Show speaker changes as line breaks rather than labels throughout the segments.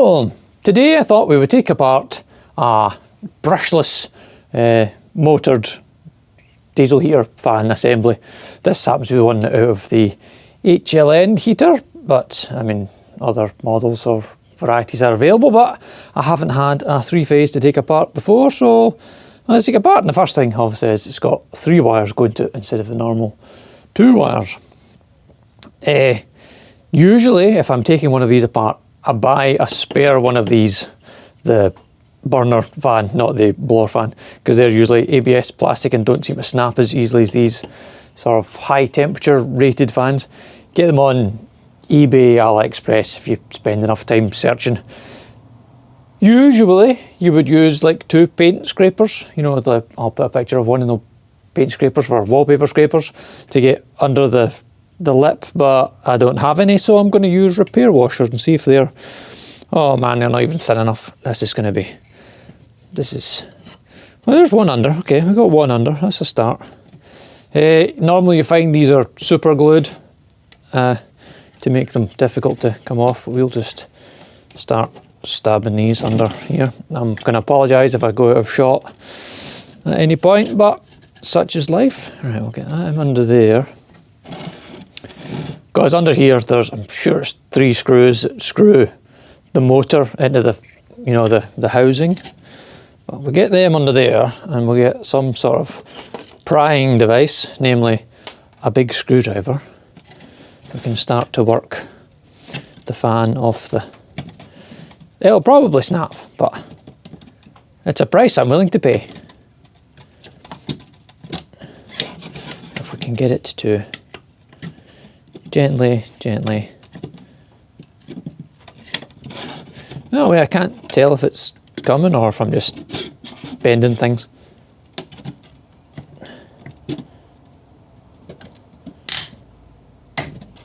So, today I thought we would take apart a brushless motored diesel heater fan assembly. This happens to be one out of the HLN heater, but I mean other models or varieties are available, but I haven't had a three-phase to take apart before, so let's take it apart. And the first thing obviously is it's got 3 wires going to it instead of the normal 2 wires. Usually if I'm taking one of these apart, I buy a spare one of these, the burner fan, not the blower fan, because they're usually ABS plastic and don't seem to snap as easily as these sort of high temperature rated fans. Get them on eBay, AliExpress if you spend enough time searching. Usually you would use like 2 paint scrapers, you know, I'll put a picture of one of the paint scrapers for wallpaper scrapers to get under the lip, but I don't have any, so I'm going to use repair washers and see if they're, oh man, they're not even thin enough. This is going to be, well, there's one under. Okay, we got one under, that's a start. Normally you find these are super glued to make them difficult to come off, but we'll just start stabbing these under here. I'm going to apologise if I go out of shot at any point, but such is life. Right, we'll get that under there. Because under here there's, I'm sure it's 3 screws that screw the motor into the, you know, the housing. But we'll get them under there and we'll get some sort of prying device, namely a big screwdriver. We can start to work the fan off the, it'll probably snap, but it's a price I'm willing to pay. If we can get it to gently. No way, I can't tell if it's coming or if I'm just bending things.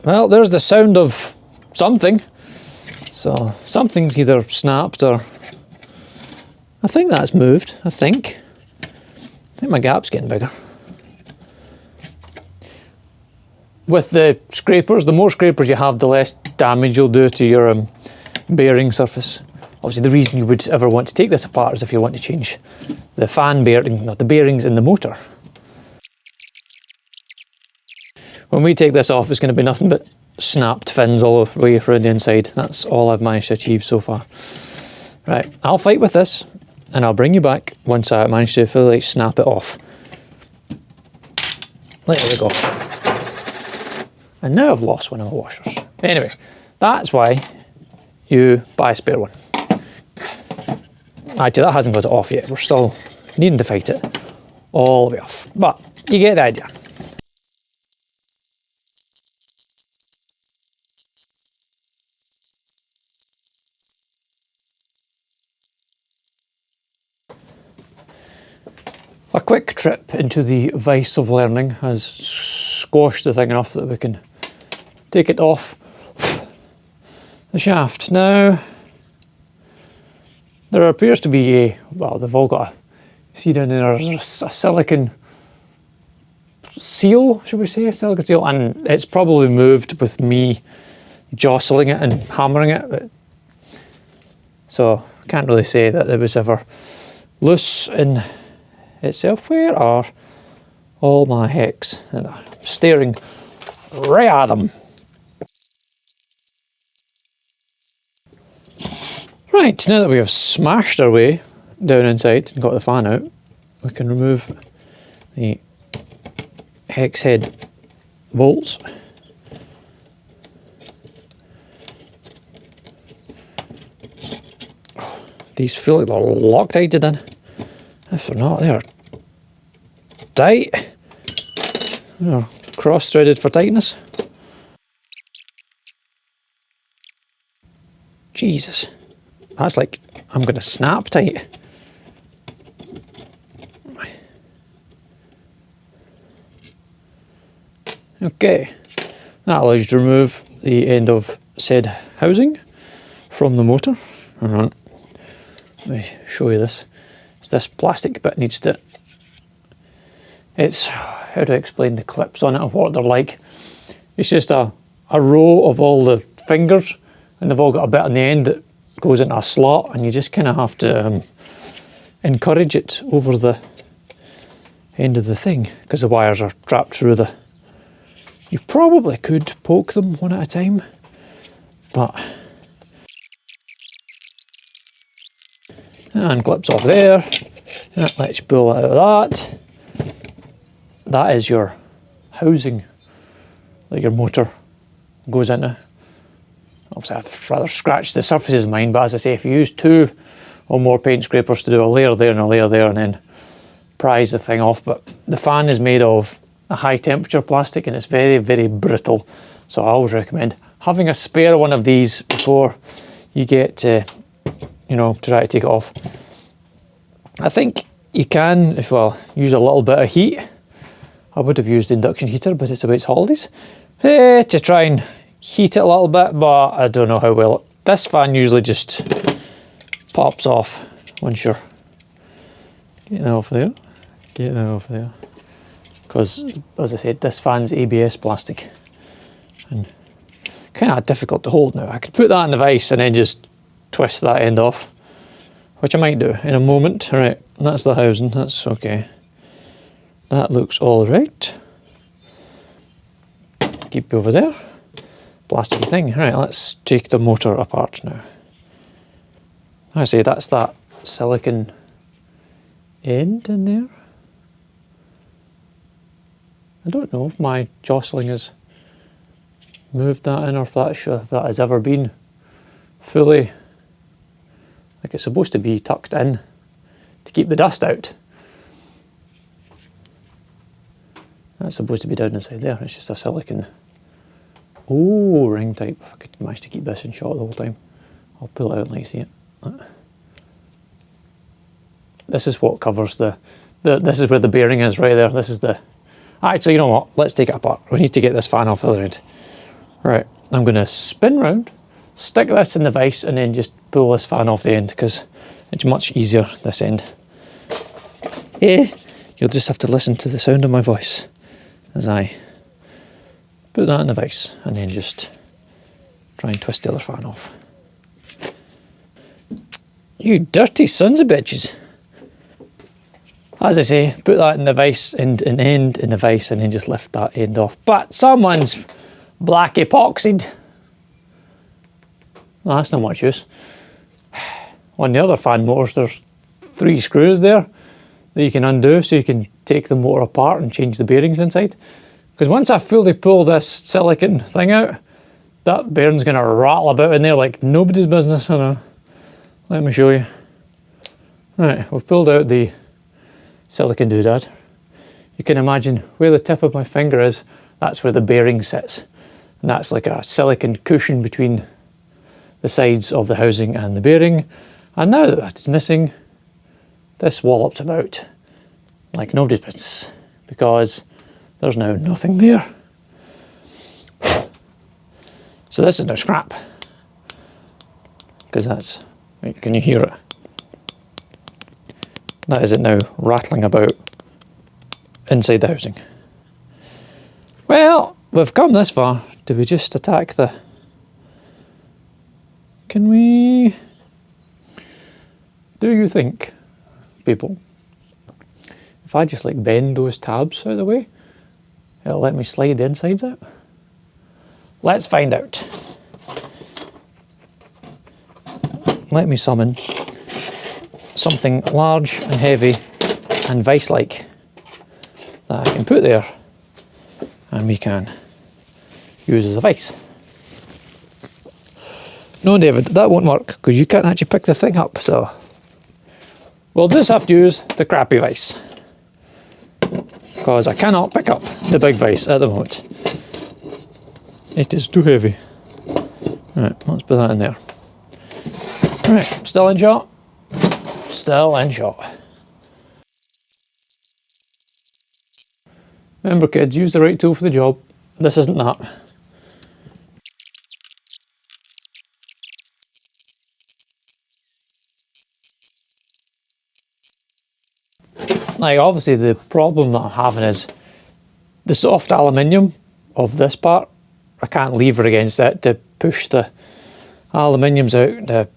Well, there's the sound of something. So something's either snapped or I think that's moved. I think my gap's getting bigger. With the scrapers, the more scrapers you have, the less damage you'll do to your bearing surface. Obviously the reason you would ever want to take this apart is if you want to change the fan bearing, not the bearings in the motor. When we take this off, it's going to be nothing but snapped fins all the way around the inside. That's all I've managed to achieve so far. Right, I'll fight with this and I'll bring you back once I manage to fully snap it off. There we go. And now I've lost one of my washers. Anyway, that's why you buy a spare one. Actually, that hasn't got it off yet. We're still needing to fight it all the way off. But you get the idea. A quick trip into the vice of learning has squashed the thing enough that we can take it off the shaft. Now, there appears to be a, well, they've all got a, see down there, there's a silicon seal, should we say, a silicon seal, and it's probably moved with me jostling it and hammering it, but, so I can't really say that it was ever loose in itself. Where are all my hex? And I'm staring right at them. Right, now that we have smashed our way down inside and got the fan out, we can remove the hex head bolts. These feel like they're Loctited in. If they're not, they're tight. They're cross-threaded for tightness. Jesus, that's like, I'm going to snap tight. Okay, that allows you to remove the end of said housing from the motor. Hang on, let me show you this. This plastic bit needs to, it's, how do I explain the clips on it and what they're like? It's just a row of all the fingers, and they've all got a bit on the end that goes into a slot, and you just kind of have to encourage it over the end of the thing, because the wires are trapped through the... You probably could poke them one at a time, but... And clips off there. That lets you pull out of that. That is your housing that your motor goes into. Obviously I've rather scratched the surfaces of mine, but as I say, if you use 2 or more paint scrapers to do a layer there and a layer there and then prise the thing off. But the fan is made of a high temperature plastic and it's very, very brittle. So I always recommend having a spare one of these before you get to, you know, try to take it off. I think you can, if well, use a little bit of heat. I would have used the induction heater, but it's about its holidays. To try and heat it a little bit, but I don't know how well. This fan usually just pops off once you're getting off there. Get that off there. Because, as I said, this fan's ABS plastic. And kind of difficult to hold now. I could put that in the vise and then just twist that end off, which I might do in a moment. Right, that's the housing, that's okay. That looks all right. Keep over there. Plasticky thing. Right, let's take the motor apart now. I say that's that silicon end in there. I don't know if my jostling has moved that in or if that has ever been fully, like it's supposed to be tucked in to keep the dust out. That's supposed to be down inside there. It's just a silicon, ring type. If I could manage to keep this in shot the whole time. I'll pull it out and let you see it. This is what covers this is where the bearing is right there. This is the... Actually, you know what? Let's take it apart. We need to get this fan off the other end. Right, I'm going to spin round, stick this in the vise and then just pull this fan off the end because it's much easier this end. You'll just have to listen to the sound of my voice as I put that in the vise and then just try and twist the other fan off. You dirty sons of bitches. As I say, put that in the vise and an end in the vise and then just lift that end off. But someone's black epoxied. Well, that's not much use. On the other fan motors, there's 3 screws there that you can undo so you can take the motor apart and change the bearings inside. Because once I fully pull this silicon thing out, that bearing's going to rattle about in there like nobody's business. Let me show you. Right, we've pulled out the silicon doodad. You can imagine where the tip of my finger is, that's where the bearing sits. And that's like a silicon cushion between the sides of the housing and the bearing. And now that that's missing, this wallops about like nobody's business because there's now nothing there. So this is now scrap. Because that's, wait, can you hear it? That is it now rattling about inside the housing. Well, we've come this far. Do we just attack the... Can we... Do you think, people, if I just like bend those tabs out of the way, it'll let me slide the insides out? Let's find out. Let me summon something large and heavy and vice-like that I can put there and we can use as a vise. No, David, that won't work because you can't actually pick the thing up, so we'll just have to use the crappy vise because I cannot pick up the big vise at the moment. It is too heavy. Right, let's put that in there. Right, still in shot. Still in shot. Remember kids, use the right tool for the job. This isn't that. Like obviously the problem that I'm having is the soft aluminium of this part. I can't lever against it to push the aluminium's out, the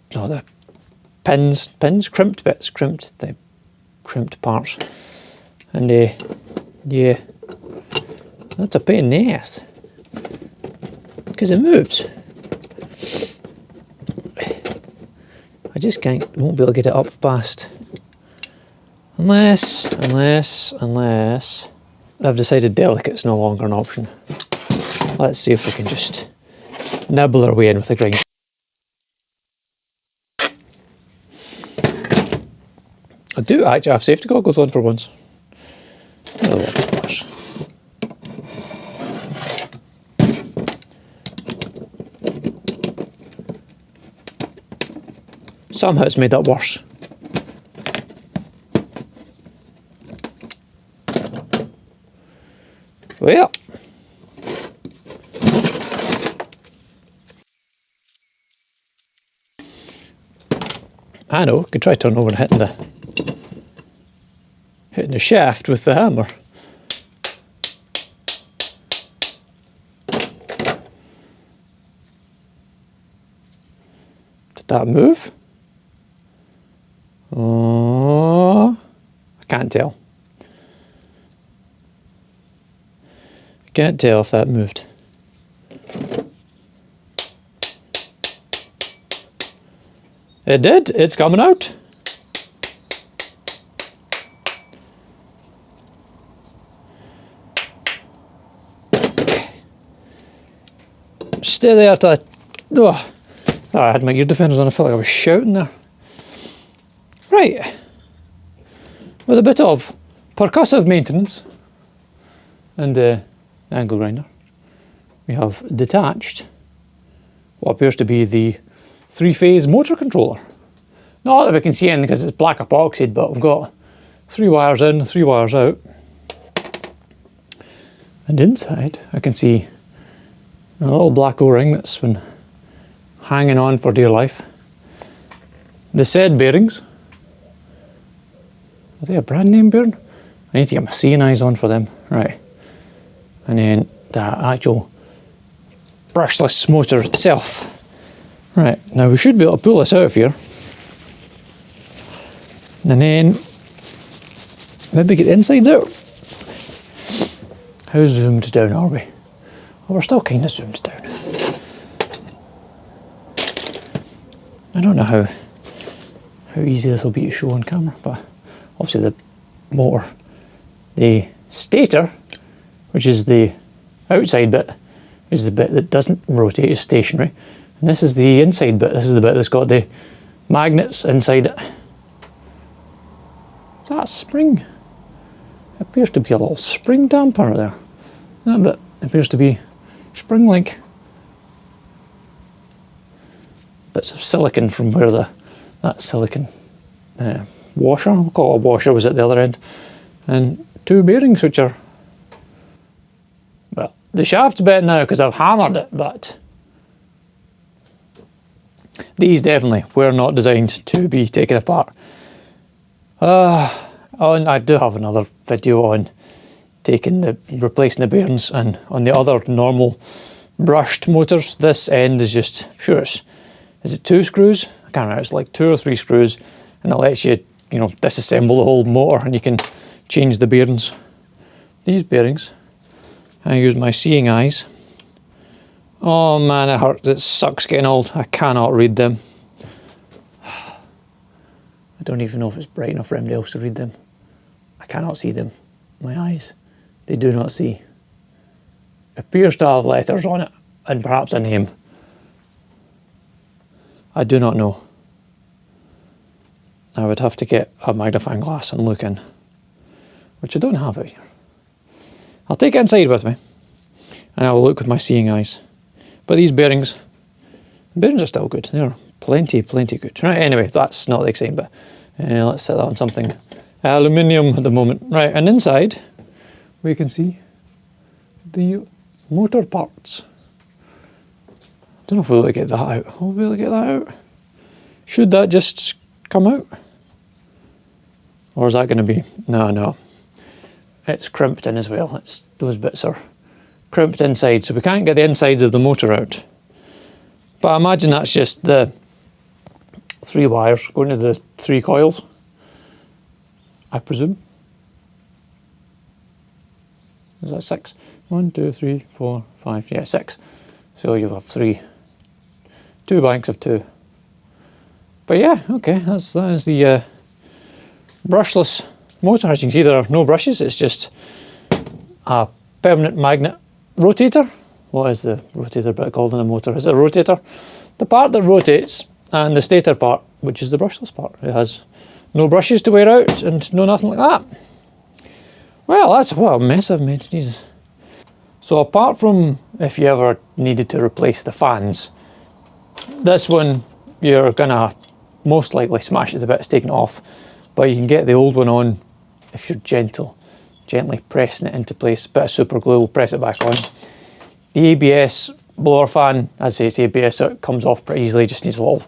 pins, crimped bits, the crimped parts. And yeah, that's a pain in the ass, because it moves. I just won't be able to get it up past, unless I've decided delicate's no longer an option. Let's see if we can just nibble our way in with the grind. I do actually have safety goggles on for once. A lot worse. Somehow it's made up worse. Well, I know, could try turning over and hitting the shaft with the hammer. Did that move? Oh, I can't tell. I can't tell if that moved. It did, it's coming out. Stay there till oh, sorry, I had my ear defenders on, I felt like I was shouting there. Right, with a bit of percussive maintenance and angle grinder, we have detached what appears to be the 3-phase motor controller. Not that we can see anything because it's black epoxied, but we've got 3 wires in, 3 wires out. And inside I can see a little black O-ring that's been hanging on for dear life. The said bearings. Are they a brand name bearing? I need to get my seeing eyes on for them. Right. And then the actual brushless motor itself. Right, now we should be able to pull this out of here. And then maybe get the insides out. How zoomed down are we? Oh, we're still kind of zoomed down. I don't know how easy this will be to show on camera, but obviously the motor, the stator, which is the outside bit, is the bit that doesn't rotate, is stationary. And this is the inside bit, this is the bit that's got the magnets inside it. Is that a spring? It appears to be a little spring damper there. That bit appears to be spring-like. Bits of silicon from where that silicon washer, we'll call it a washer, was at the other end. And 2 bearings which are, well, the shaft's bent now because I've hammered it, but these definitely were not designed to be taken apart. And I do have another video on replacing the bearings, and on the other normal brushed motors, this end is just, is it 2 screws? I can't remember, it's like 2 or 3 screws, and it lets you, disassemble the whole motor and you can change the bearings. These bearings, I use my seeing eyes. Oh man, it hurts, it sucks getting old. I cannot read them. I don't even know if it's bright enough for anybody else to read them. I cannot see them. My eyes, they do not see. It appears to have letters on it, and perhaps a name. I do not know. I would have to get a magnifying glass and look in, which I don't have out here. I'll take it inside with me, and I will look with my seeing eyes. But these bearings are still good. They're plenty good. Right, anyway, that's not the exciting bit. Let's set that on something aluminium at the moment. Right, and inside we can see the motor parts. I don't know if we'll be able to get that out. Will we be able to get that out? Should that just come out? Or is that going to be... No. It's crimped in as well. Those bits are crimped inside, so we can't get the insides of the motor out. But I imagine that's just the 3 wires going to the 3 coils, I presume. Is that 6? 1, 2, 3, 4, 5, yeah, 6. So you have 2 banks of 2. But yeah, okay, that is the brushless motor. As you can see, there are no brushes, it's just a permanent magnet rotator. What is the rotator bit called in a motor? Is it a rotator? The part that rotates, and the stator part, which is the brushless part. It has no brushes to wear out and no nothing like that. Well, that's what a mess I've made, Jesus. So apart from if you ever needed to replace the fans, this one you're gonna most likely smash it to bits, taking it off, but you can get the old one on if you're gently pressing it into place. Bit of super glue will press it back on. The ABS blower fan, as I say, it's ABS, so it comes off pretty easily, just needs a little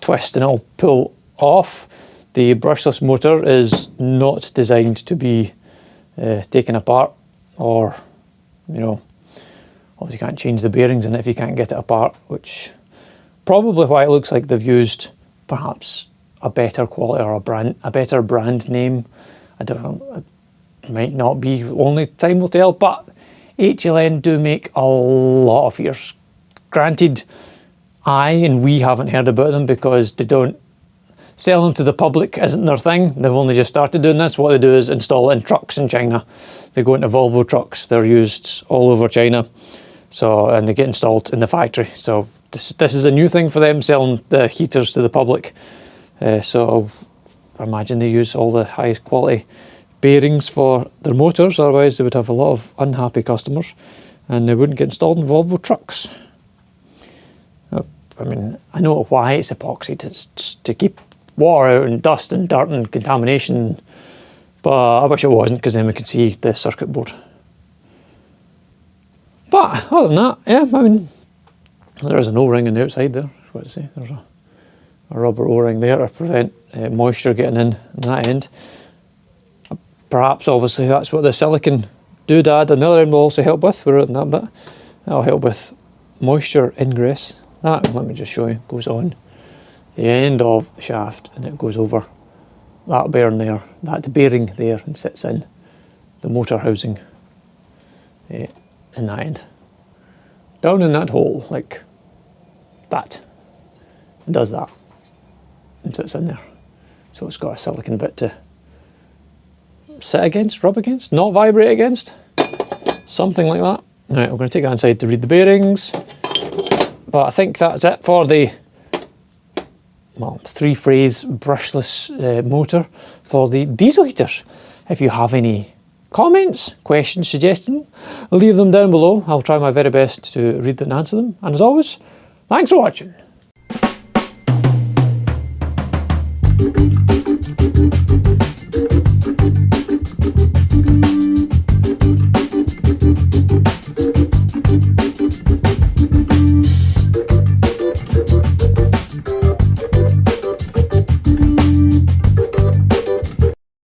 twist and it'll pull off. The brushless motor is not designed to be taken apart, or, you know, obviously you can't change the bearings in it if you can't get it apart, which probably why it looks like they've used perhaps a better quality or a better brand name. I don't know, it might not be, only time will tell, but HLN do make a lot of heaters. Granted, we haven't heard about them because they don't sell them to the public, isn't their thing. They've only just started doing this. What they do is install it in trucks in China. They go into Volvo trucks. They're used all over China. So, and they get installed in the factory. So this is a new thing for them, selling the heaters to the public. So I imagine they use all the highest quality bearings for their motors, otherwise they would have a lot of unhappy customers and they wouldn't get installed in Volvo trucks. I mean, I know why it's epoxy, to keep water out and dust and dirt and contamination, but I wish it wasn't, because then we could see the circuit board. But other than that, yeah, I mean, there is an O-ring on the outside there, what to say. There's a rubber O-ring there to prevent moisture getting in on that end. Perhaps, obviously, that's what the silicon doodad on the other end will also help with. We're out that bit. That'll help with moisture ingress. That, let me just show you, goes on the end of the shaft and it goes over that bearing there, that bearing there, and sits in the motor housing in that end. Down in that hole, like that. It does that and sits in there. So it's got a silicon bit to sit against, rub against, not vibrate against, something like that. Right, we're going to take that inside to read the bearings, but I think that's it for the, well, 3-phase brushless motor for the diesel heaters. If you have any comments, questions, suggestions, leave them down below. I'll try my very best to read them and answer them. And as always, thanks for watching.